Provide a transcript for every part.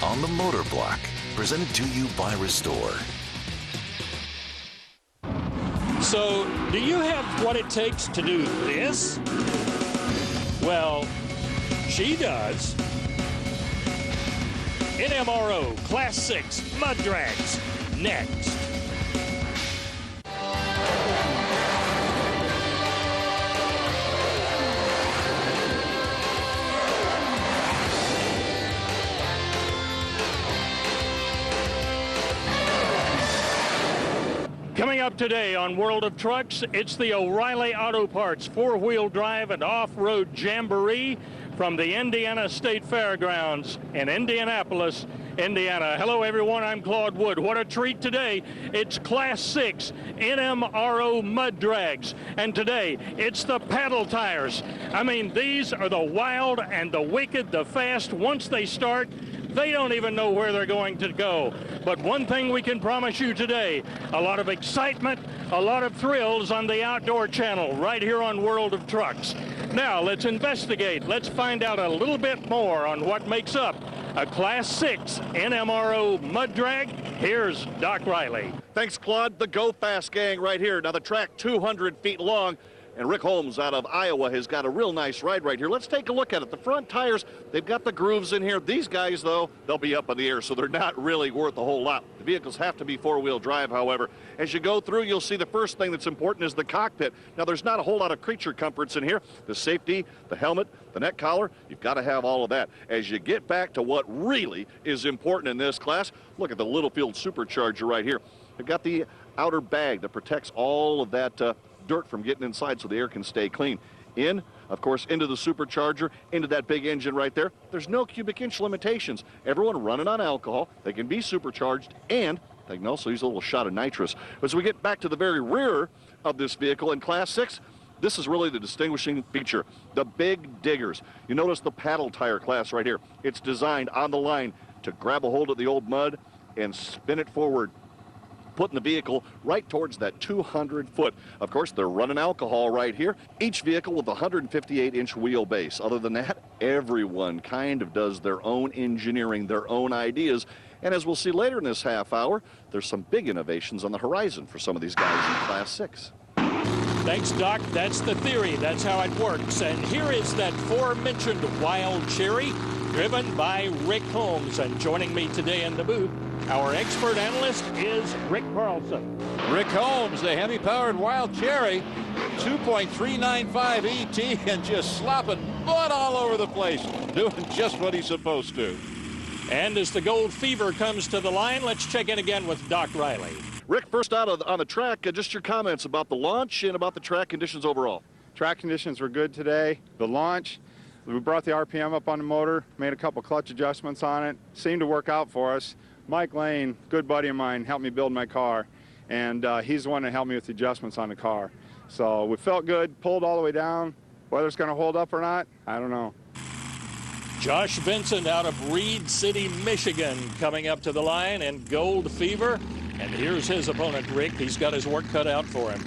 on the Motor Block, presented to you by Restore. So, do you have what it takes to do this? Well, she does. NMRO Class 6 Mud Drags, next. Coming up today on World of Trucks, it's the O'Reilly Auto Parts four-wheel drive and off-road jamboree from the Indiana State Fairgrounds in Indianapolis, Indiana. Hello, everyone. I'm Claude Wood. What a treat today. It's Class 6 NMRO mud drags. And today, it's the paddle tires. I mean, these are the wild and the wicked, the fast. Once they start, they don't even know where they're going to go. But one thing we can promise you today, a lot of excitement, a lot of thrills on the Outdoor Channel right here on World of Trucks. Now, let's investigate. Let's find out a little bit more on what makes up a Class 6 NMRO mud drag. Here's Doc Riley. Thanks, Claude. The Go Fast gang right here. Now, the track 200 feet long. And Rick Holmes out of Iowa has got a real nice ride right here. Let's take a look at it. The front tires, they've got the grooves in here. These guys, though, they'll be up in the air, so they're not really worth a whole lot. The vehicles have to be four-wheel drive, however. As you go through, you'll see the first thing that's important is the cockpit. Now, there's not a whole lot of creature comforts in here. The safety, the helmet, the neck collar, you've got to have all of that. As you get back to what really is important in this class, look at the Littlefield Supercharger right here. They've got the outer bag that protects all of that dirt from getting inside so the air can stay clean. In, of course, into the supercharger, into that big engine right there. There's no cubic inch limitations. Everyone running on alcohol, they can be supercharged, and they can also use a little shot of nitrous. As we get back to the very rear of this vehicle in Class 6, this is really the distinguishing feature, the big diggers. You notice the paddle tire class right here. It's designed on the line to grab a hold of the old mud and spin it forward, putting the vehicle right towards that 200 foot. Of course, they're running alcohol right here. Each vehicle with a 158-inch wheelbase. Other than that, everyone kind of does their own engineering, their own ideas. And as we'll see later in this half hour, there's some big innovations on the horizon for some of these guys in Class 6. Thanks, Doc. That's the theory. That's how it works. And here is that aforementioned Wild Cherry, driven by Rick Holmes. And joining me today in the booth, our expert analyst is Rick Carlson. Rick Holmes, the Hemi-powered Wild Cherry, 2.395 ET and just slopping mud all over the place, doing just what he's supposed to. And as the Gold Fever comes to the line, let's check in again with Doc Riley. Rick, first out on the track, just your comments about the launch and about the track conditions overall. Track conditions were good today. The launch, we brought the RPM up on the motor, made a couple clutch adjustments on it, seemed to work out for us. Mike Lane, good buddy of mine, helped me build my car, and he's the one that helped me with the adjustments on the car. So we felt good, pulled all the way down. Whether it's going to hold up or not, I don't know. Josh Vincent out of Reed City, Michigan, coming up to the line in Gold Fever. And here's his opponent, Rick. He's got his work cut out for him.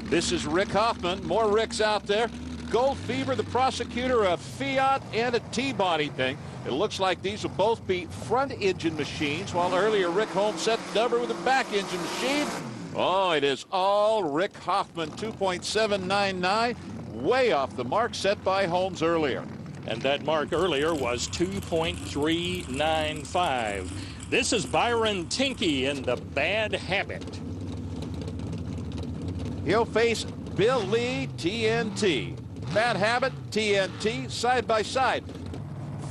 This is Rick Hoffman. More Ricks out there. Gold Fever, the prosecutor, a Fiat and a T-body thing. It looks like these will both be front-engine machines, while earlier Rick Holmes set the number with a back-engine machine. Oh, it is all Rick Hoffman, 2.799, way off the mark set by Holmes earlier. And that mark earlier was 2.395. This is Byron Tinkey in the Bad Habit. He'll face Bill Lee, TNT. Bad Habit, TNT, side by side.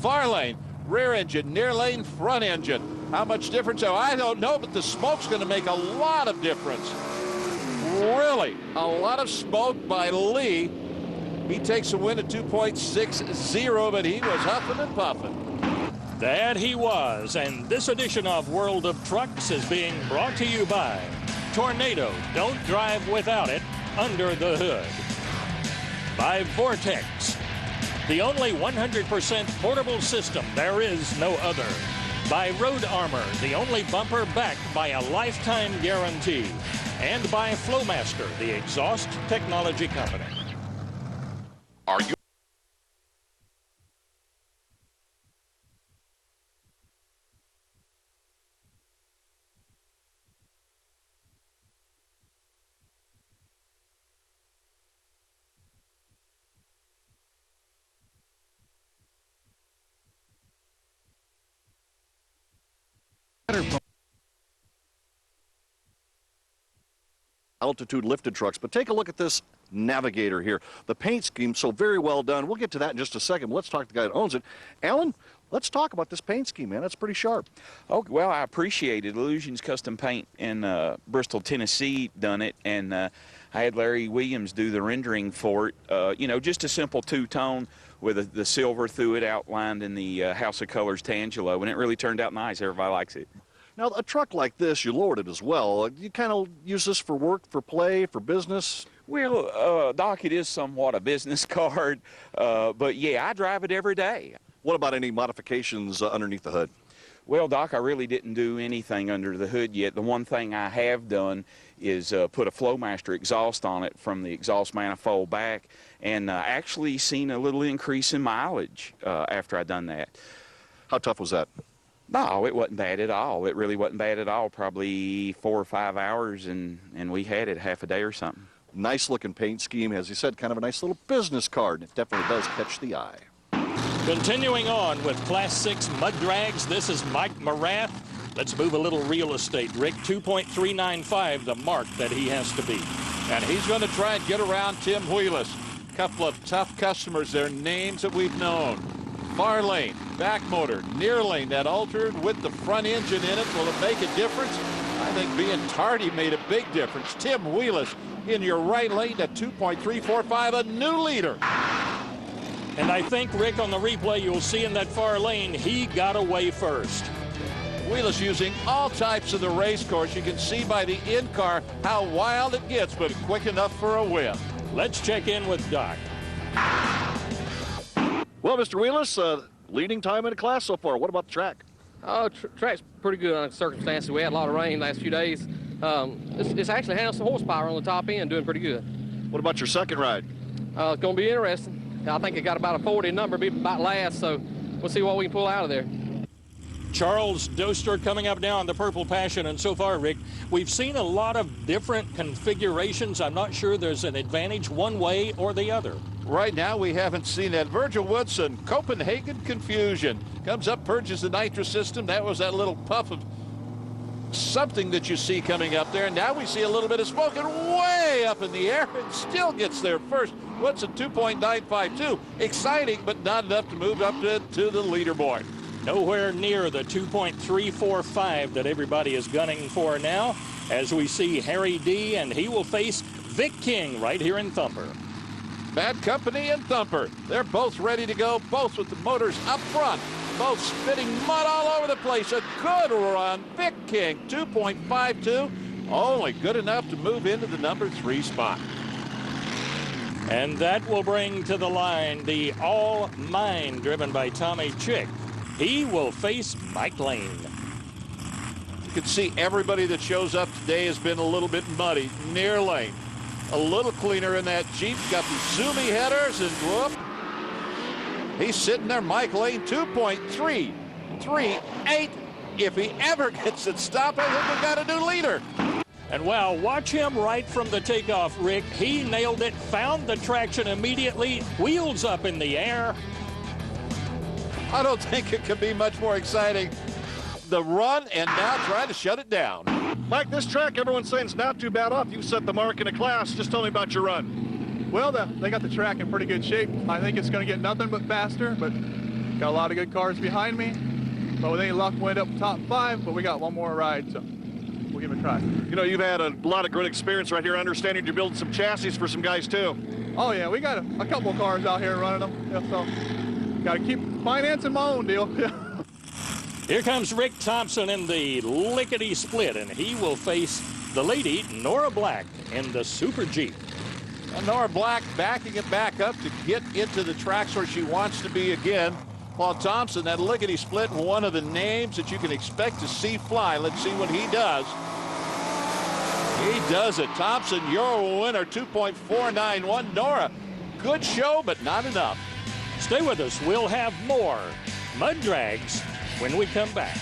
Far lane, rear engine, near lane, front engine. How much difference? Oh, I don't know, but the smoke's going to make a lot of difference. Really, a lot of smoke by Lee. He takes a win at 2.60, but he was huffing and puffing. That he was, and this edition of World of Trucks is being brought to you by Tornado. Don't drive without it under the hood. By Vortex, the only 100% portable system. There is no other. By Road Armor, the only bumper backed by a lifetime guarantee. And by Flowmaster, the exhaust technology company. Are you? altitude lifted trucks. But take a look at this Navigator here. The paint scheme, so very well done. We'll get to that in just a second. But let's talk to the guy that owns it. Alan, let's talk about this paint scheme, man. That's pretty sharp. Oh, well, I appreciate it. Illusions Custom Paint in Bristol, Tennessee done it, and I had Larry Williams do the rendering for it. You know, just a simple two-tone with the silver through it outlined in the House of Colors Tangelo, and it really turned out nice. Everybody likes it. Now, a truck like this, you lowered it as well. You kind of use this for work, for play, for business? Well, Doc, it is somewhat a business card, but yeah, I drive it every day. What about any modifications underneath the hood? Well, Doc, I really didn't do anything under the hood yet. The one thing I have done is put a Flowmaster exhaust on it from the exhaust manifold back, and actually seen a little increase in mileage after I done that. How tough was that? No, it wasn't bad at all. It really wasn't bad at all. Probably 4 or 5 hours, and we had it half a day or something. Nice looking paint scheme, as you said, kind of a nice little business card. It definitely does catch the eye. Continuing on with Class 6 mud drags, this is Mike Morath. Let's move a little real estate. Rick, 2.395, the mark that he has to beat. And he's going to try and get around Tim Wheelis. A couple of tough customers, their names that we've known. Far lane, back motor, near lane, that altered with the front engine in it. Will it make a difference? I think being tardy made a big difference. Tim Wheelis in your right lane at 2.345, a new leader. And I think, Rick, on the replay, you'll see in that far lane, he got away first. Wheelis using all types of the race course. You can see by the in-car how wild it gets, but quick enough for a win. Let's check in with Doc. Well, Mr. Wheelis, leading time in the class so far. What about the track? Oh, track's pretty good under circumstances. We had a lot of rain last few days. It's actually having some horsepower on the top end, doing pretty good. What about your second ride? It's going to be interesting. I think it got about a 40 number, be about last, so we'll see what we can pull out of there. Charles Doster coming up now on the Purple Passion, and so far, Rick, we've seen a lot of different configurations. I'm not sure there's an advantage one way or the other. Right now, we haven't seen that. Virgil Woodson, Copenhagen confusion. Comes up, purges the nitrous system. That was that little puff of something that you see coming up there. And now we see a little bit of smoke and way up in the air and still gets there first. Woodson 2.952. Exciting, but not enough to move up to the leaderboard. Nowhere near the 2.345 that everybody is gunning for now, as we see Harry D, and he will face Vic King right here in Thumper. Bad Company and Thumper. They're both ready to go, both with the motors up front, both spitting mud all over the place. A good run. Vic King, 2.52, only good enough to move into the number 3 spot. And that will bring to the line the All Mine, driven by Tommy Chick. He will face Mike Lane. You can see everybody that shows up today has been a little bit muddy. Near lane. A little cleaner in that Jeep. Got the zoomy headers and whoop. He's sitting there. Mike Lane, 2.338. If he ever gets it stopped, I think we've got a new leader. And wow, watch him right from the takeoff, Rick. He nailed it, found the traction immediately, wheels up in the air. I don't think it could be much more exciting. The run and now trying to shut it down. Mike, this track, everyone's saying it's not too bad off. You set the mark in a class. Just tell me about your run. Well, they got the track in pretty good shape. I think it's going to get nothing but faster, but got a lot of good cars behind me. But with any luck, we'll end up top 5, but we got one more ride, so we'll give it a try. You know, you've had a lot of good experience right here. Understanding you're building some chassis for some guys, too. Oh, yeah, we got a couple of cars out here running them. Yeah, so got to keep financing my own deal. Here comes Rick Thompson in the lickety split, and he will face the lady, Nora Black, in the Super Jeep. And Nora Black backing it back up to get into the tracks where she wants to be again. Paul Thompson, that lickety split, one of the names that you can expect to see fly. Let's see what he does. He does it. Thompson, your winner, 2.491. Nora, good show, but not enough. Stay with us. We'll have more Mud Drags when we come back.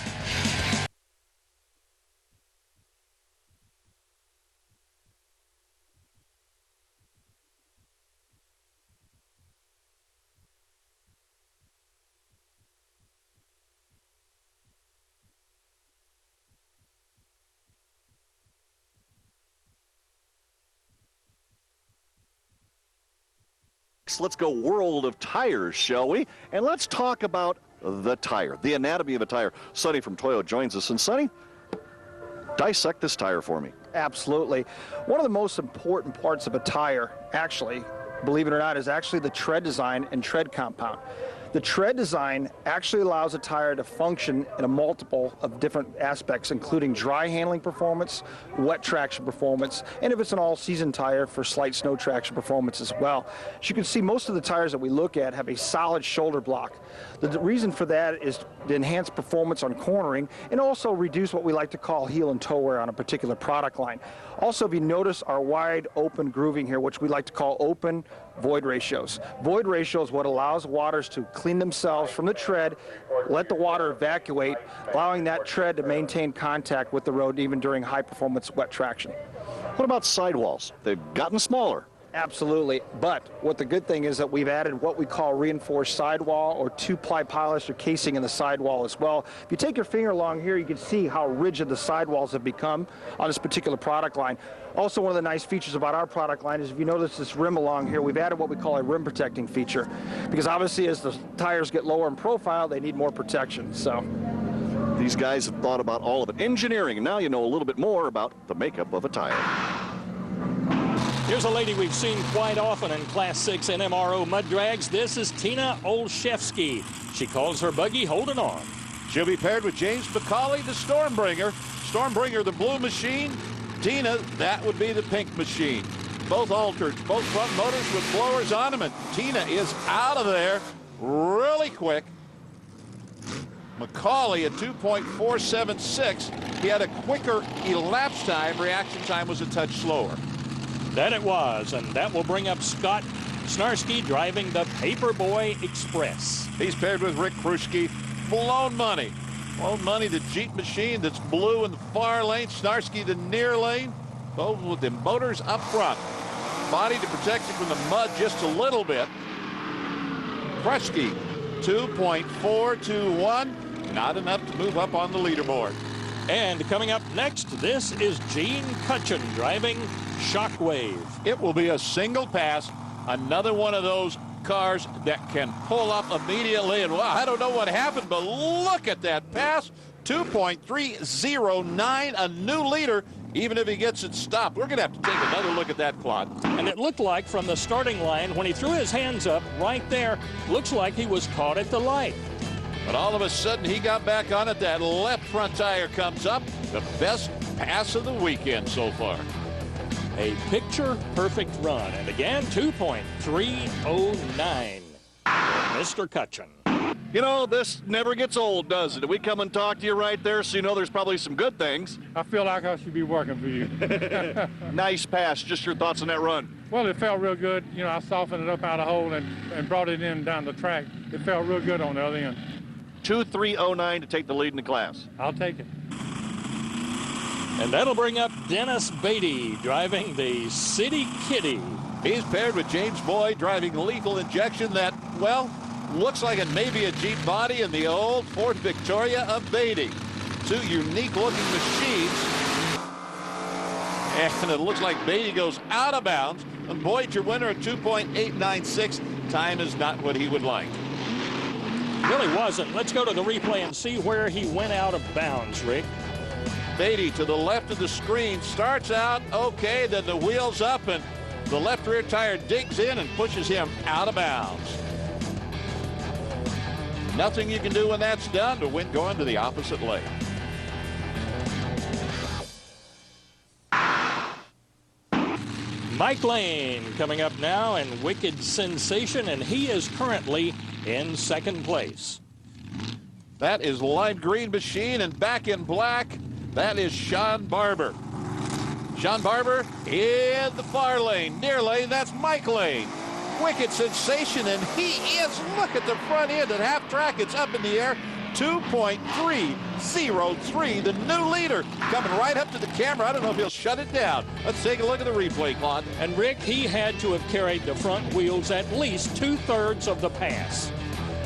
Let's go world of tires, shall we? And let's talk about the tire, the anatomy of a tire. Sonny from Toyo joins us. And Sonny, dissect this tire for me. Absolutely. One of the most important parts of a tire, actually, believe it or not, is actually the tread design and tread compound. The tread design actually allows a tire to function in a multiple of different aspects, including dry handling performance, wet traction performance, and if it's an all-season tire, for slight snow traction performance as well. As you can see, most of the tires that we look at have a solid shoulder block. The reason for that is to enhance performance on cornering and also reduce what we like to call heel and toe wear on a particular product line. Also, if you notice our wide open grooving here, which we like to call open void ratios. Void ratio is what allows waters to clean themselves from the tread, let the water evacuate, allowing that tread to maintain contact with the road even during high performance wet traction. What about sidewalls? They've gotten smaller. Absolutely, but what the good thing is that we've added what we call reinforced sidewall or two-ply polyester casing in the sidewall as well. If you take your finger along here, you can see how rigid the sidewalls have become on this particular product line. Also, one of the nice features about our product line is if you notice this rim along here, we've added what we call a rim protecting feature, because obviously as the tires get lower in profile, they need more protection. So these guys have thought about all of it. Engineering, and now you know a little bit more about the makeup of a tire. Here's a lady we've seen quite often in Class 6 NMRO mud drags. This is Tina Olszewski. She calls her buggy Holding On. She'll be paired with James McCauley, the Stormbringer. Stormbringer, the blue machine. Tina, that would be the pink machine. Both altered, both front motors with blowers on them, and Tina is out of there really quick. McCauley at 2.476. He had a quicker elapsed time. Reaction time was a touch slower. That it was, and that will bring up Scott Snarsky driving the Paperboy Express. He's paired with Rick Kruschke. Blown Money. Blown Money, the Jeep machine that's blue in the far lane. Snarsky, the near lane. Both with the motors up front. Body to protect you from the mud just a little bit. Kruschke, 2.421. Not enough to move up on the leaderboard. And coming up next, this is Gene Cutchin driving Shockwave. It will be a single pass. Another one of those cars that can pull up immediately. And wow, I don't know what happened, but look at that pass. 2.309, a new leader, even if he gets it stopped. We're going to have to take another look at that clock. And it looked like from the starting line, when he threw his hands up right there, looks like he was caught at the light. But all of a sudden, he got back on it. That left front tire comes up. The best pass of the weekend so far. A picture-perfect run. And again, 2.309. Mr. Cutchin. You know, this never gets old, does it? We come and talk to you right there, so you know there's probably some good things. I feel like I should be working for you. Nice pass. Just your thoughts on that run. Well, it felt real good. You know, I softened it up out of the hole and brought it in down the track. It felt real good on the other end. 2.309 to take the lead in the class. I'll take it. And that'll bring up Dennis Beatty driving the City Kitty. He's paired with James Boyd driving lethal injection that, well, looks like it may be a Jeep body in the old Ford Victoria of Beatty. Two unique-looking machines. And it looks like Beatty goes out of bounds. And Boyd, your winner at 2.896. Time is not what he would like. Really wasn't. Let's go to the replay and see where he went out of bounds, Rick. Beatty to the left of the screen starts out okay, then the wheels up and the left rear tire digs in and pushes him out of bounds. Nothing you can do when that's done to win going to the opposite lane. Mike Lane coming up now in Wicked Sensation, and he is currently in second place. That is lime green machine, and back in black, that is Sean Barber. Sean Barber in the far lane, near lane, that's Mike Lane. Wicked Sensation, and he is, look at the front end at half track, it's up in the air, 2.303, the new leader, coming right up to the camera. I don't know if he'll shut it down. Let's take a look at the replay, Claude. And Rick, he had to have carried the front wheels at least 2/3 of the pass.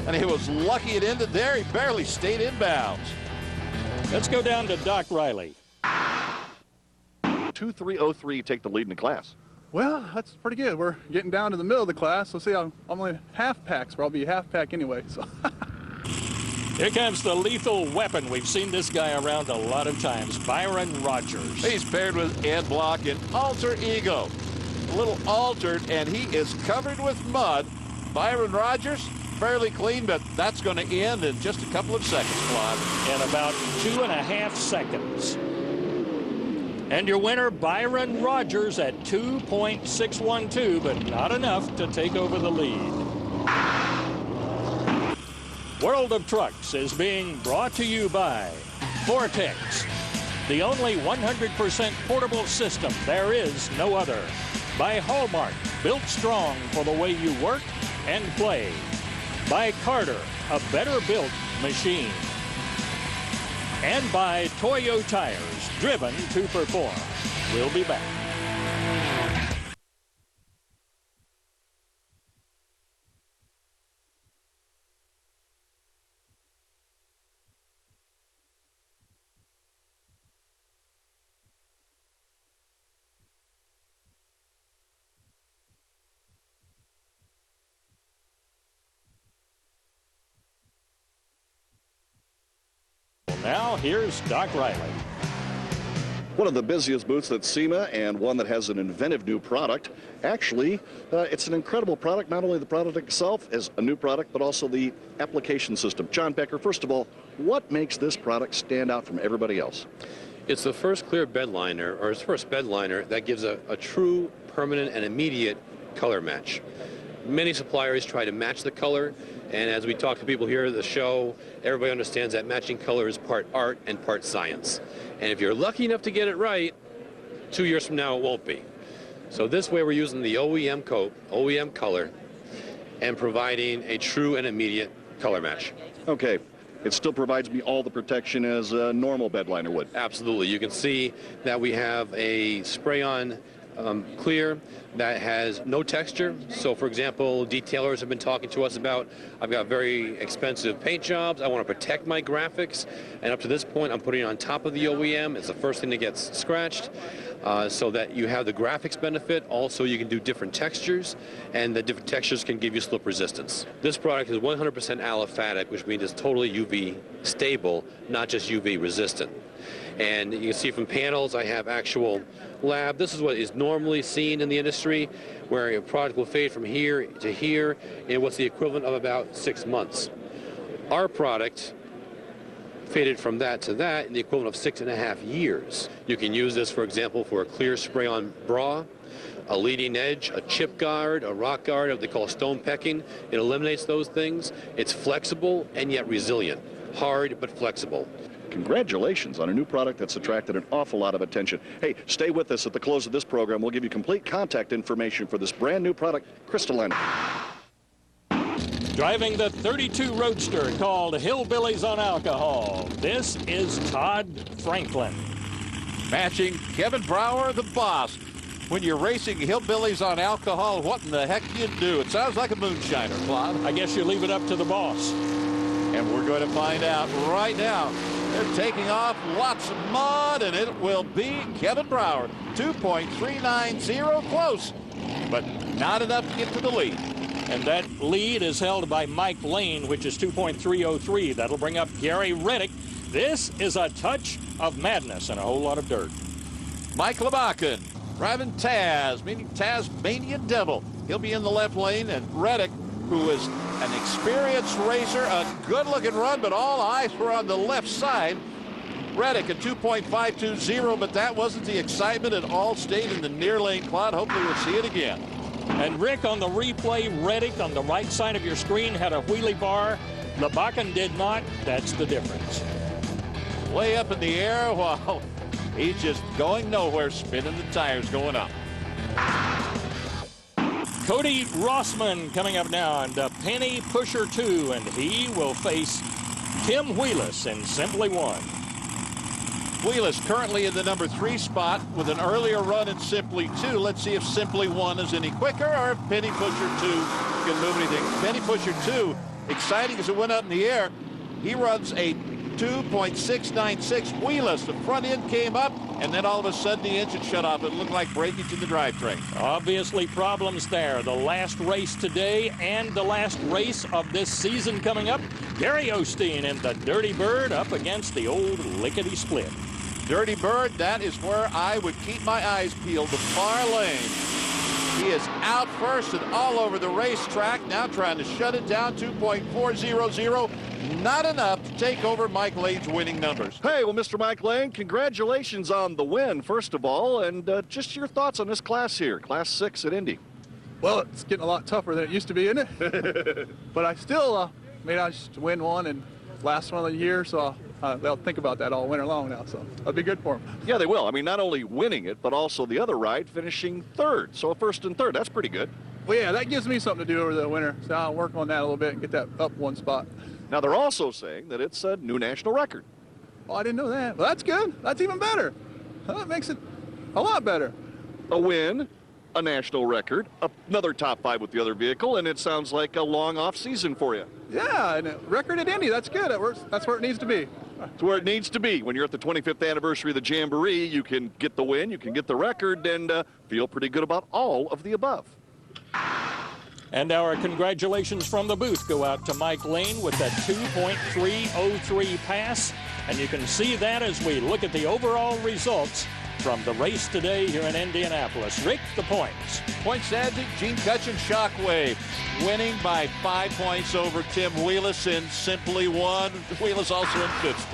And he was lucky it ended there. He barely stayed in bounds. Let's go down to Doc Riley. 2.303 take the lead in the class. Well, that's pretty good. We're getting down to the middle of the class. So see, I'm only half packs, but I'll be half pack anyway. So. Here comes the lethal weapon. We've seen this guy around a lot of times, Byron Rogers. He's paired with Ed Block in Alter Ego. A little altered, and he is covered with mud. Byron Rogers, fairly clean, but that's going to end in just a couple of seconds, Claude. In about 2.5 seconds. And your winner, Byron Rogers, at 2.612, but not enough to take over the lead. World of Trucks is being brought to you by Vortex, the only 100% portable system. There is no other. By Hallmark, built strong for the way you work and play. By Carter, a better built machine. And by Toyo Tires, driven to perform. We'll be back. Now, here's Doc Riley. One of the busiest booths at SEMA, and one that has an inventive new product. Actually, it's an incredible product. Not only the product itself is a new product, but also the application system. John Becker, first of all, what makes this product stand out from everybody else? It's the first clear bed liner, or it's the first bed liner that gives a true, permanent, and immediate color match. Many suppliers try to match the color, and as we talk to people here at the show, everybody understands that matching color is part art and part science. And if you're lucky enough to get it right, 2 years from now it won't be. So this way we're using the OEM coat, OEM color, and providing a true and immediate color match. Okay. It still provides me all the protection as a normal bed liner would. Absolutely. You can see that we have a spray-on clear that has no texture. So for example, detailers have been talking to us about, I've got very expensive paint jobs, I want to protect my graphics, and up to this point I'm putting it on top of the OEM. It's the first thing that gets scratched, so that you have the graphics benefit. Also you can do different textures, and the different textures can give you slip resistance. This product is 100% aliphatic, which means it's totally UV stable, not just UV resistant. And you can see from panels, I have actual lab. This is what is normally seen in the industry, where a product will fade from here to here in what's the equivalent of about 6 months. Our product faded from that to that in the equivalent of 6.5 years. You can use this, for example, for a clear spray-on bra, a leading edge, a chip guard, a rock guard, what they call stone pecking. It eliminates those things. It's flexible and yet resilient. Hard but flexible. Congratulations on a new product that's attracted an awful lot of attention. Hey, stay with us at the close of this program. We'll give you complete contact information for this brand new product, Crystalline. Driving the 32 Roadster called Hillbillies on Alcohol, this is Todd Franklin. Matching Kevin Brower, the boss. When you're racing Hillbillies on Alcohol, what in the heck do you do? It sounds like a moonshiner, Claude. I guess you leave it up to the boss. And we're going to find out right now. They're taking off lots of mud, and it will be Kevin Brower. 2.390, close, but not enough to get to the lead. And that lead is held by Mike Lane, which is 2.303. That'll bring up Gary Reddick. This is a touch of madness and a whole lot of dirt. Mike Labakan driving Taz, meaning Tasmanian Devil. He'll be in the left lane, and Reddick, who is an experienced racer, a good-looking run, but all eyes were on the left side. Reddick at 2.520, but that wasn't the excitement. It all stayed in the near lane. Claude, hopefully we'll see it again. And Rick, on the replay, Reddick on the right side of your screen had a wheelie bar. Labakan did not. That's the difference. Way up in the air while he's just going nowhere, spinning the tires going up. Cody Rossman coming up now, and Penny Pusher 2, and he will face Tim Wheelis in Simply One. Wheelis currently in the number 3 spot with an earlier run in Simply 2. Let's see if Simply 1 is any quicker or if Penny Pusher 2 can move anything. Penny Pusher 2, exciting as it went up in the air. He runs a 2.696. Wheelers, the front end came up, and then all of a sudden the engine shut off. It looked like breakage in the drivetrain. Obviously problems there. The last race today and the last race of this season coming up. Gary Osteen in the Dirty Bird up against the old Lickety Split. Dirty Bird, that is where I would keep my eyes peeled. The far lane. He is out first and all over the racetrack, now trying to shut it down. 2.400. Not enough to take over Mike Lane's winning numbers. Hey, well, Mr. Mike Lane, congratulations on the win, first of all, and just your thoughts on this class here, Class 6 at Indy. Well, it's getting a lot tougher than it used to be, isn't it? But I still managed to win one and last one of the year, so they'll think about that all winter long now, so that'll be good for them. Yeah, they will. I mean, not only winning it, but also the other ride finishing third. So first and third, that's pretty good. Well, yeah, that gives me something to do over the winter, so I'll work on that a little bit and get that up one spot. Now, they're also saying that it's a new national record. Oh, I didn't know that. Well, that's good. That's even better. That makes it a lot better. A win, a national record, another top 5 with the other vehicle, and it sounds like a long off season for you. Yeah, and a record at Indy, that's good. That's where it needs to be. It's where it needs to be. When you're at the 25th anniversary of the Jamboree, you can get the win, you can get the record, and feel pretty good about all of the above. And our congratulations from the booth go out to Mike Lane with that 2.303 pass. And you can see that as we look at the overall results from the race today here in Indianapolis. Rick, the points. Points added, Gene Cutchin Shockwave winning by 5 points over Tim Wheelis in simply one. Wheelis also in 5th spot.